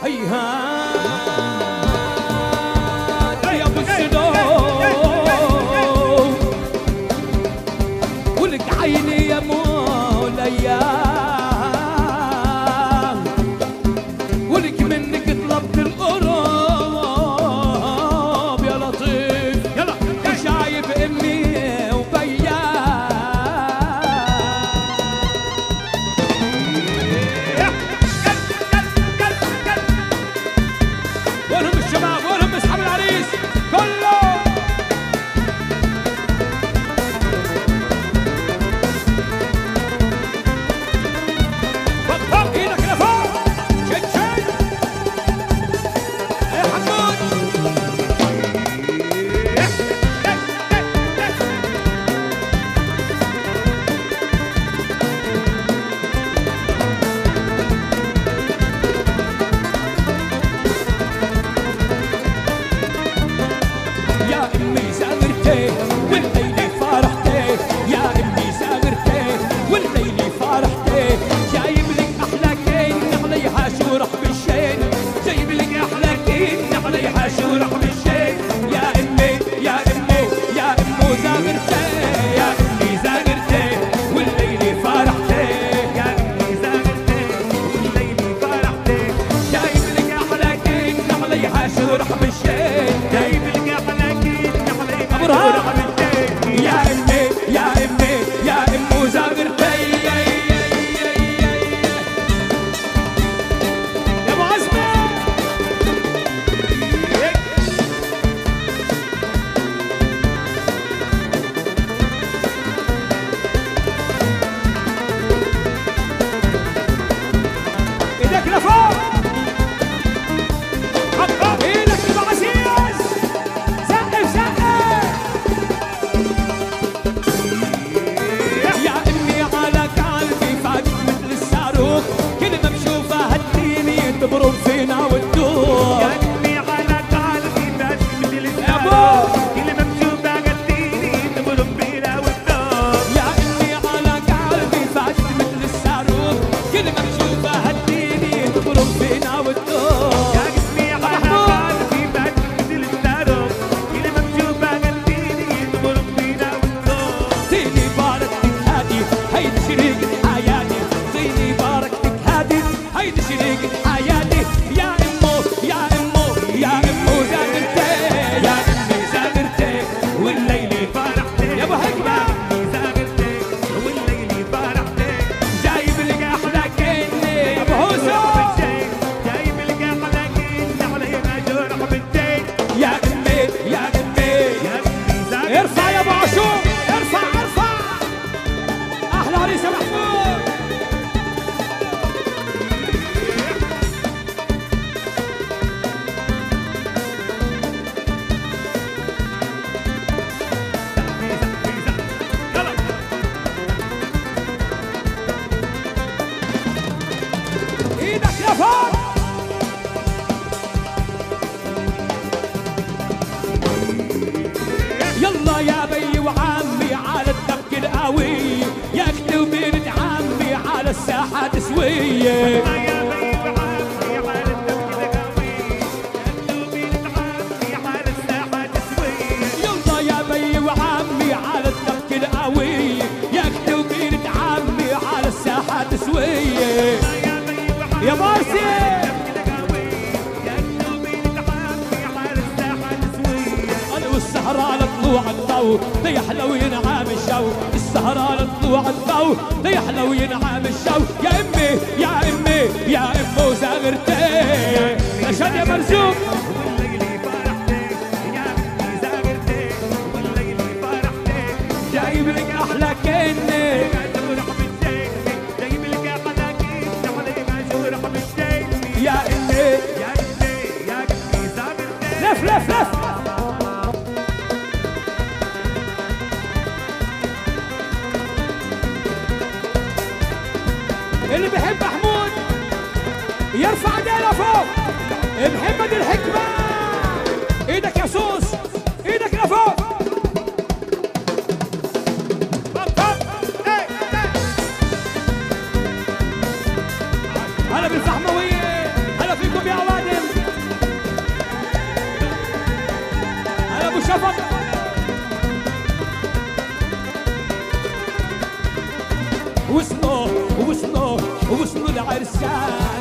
هيهان يا ابو السلوم ولك عيني يا مولاي ولك منك طلبت القرب يا لطيف يلا شايف امي يلا يا بي وعمي على الدق القوي يا اختي وبنت عمي على الساحة تسوية يلا يا بي وعمي على الدق القوي يا اختي وبنت عمي على الساحة تسوية يلا يا بي وعمي على الدق القوي يا اختي وبنت عمي على الساحة تسوية يا مارسي السهرة على طلوع الضو ليحلى وينعام الجو السهرة على طلوع الضو ليحلى وينعام الجو يا امي يا امي يا امي وزاغرتي نشد يا مرزوق والليلي فرحتك يا امي زاغرتي والليلي فرحتك جايب لك احلى كني جايب لك احلى كني علي مجروح بالشيء يا امي يا امي يا امي زاغرتي لف لف لف اللي بيحب محمود يرفع ايديه لفوق محمد الحكمة ايدك يا سوس ايدك لفوق هلا بالفحموية هلا فيكم يا ولد فرسان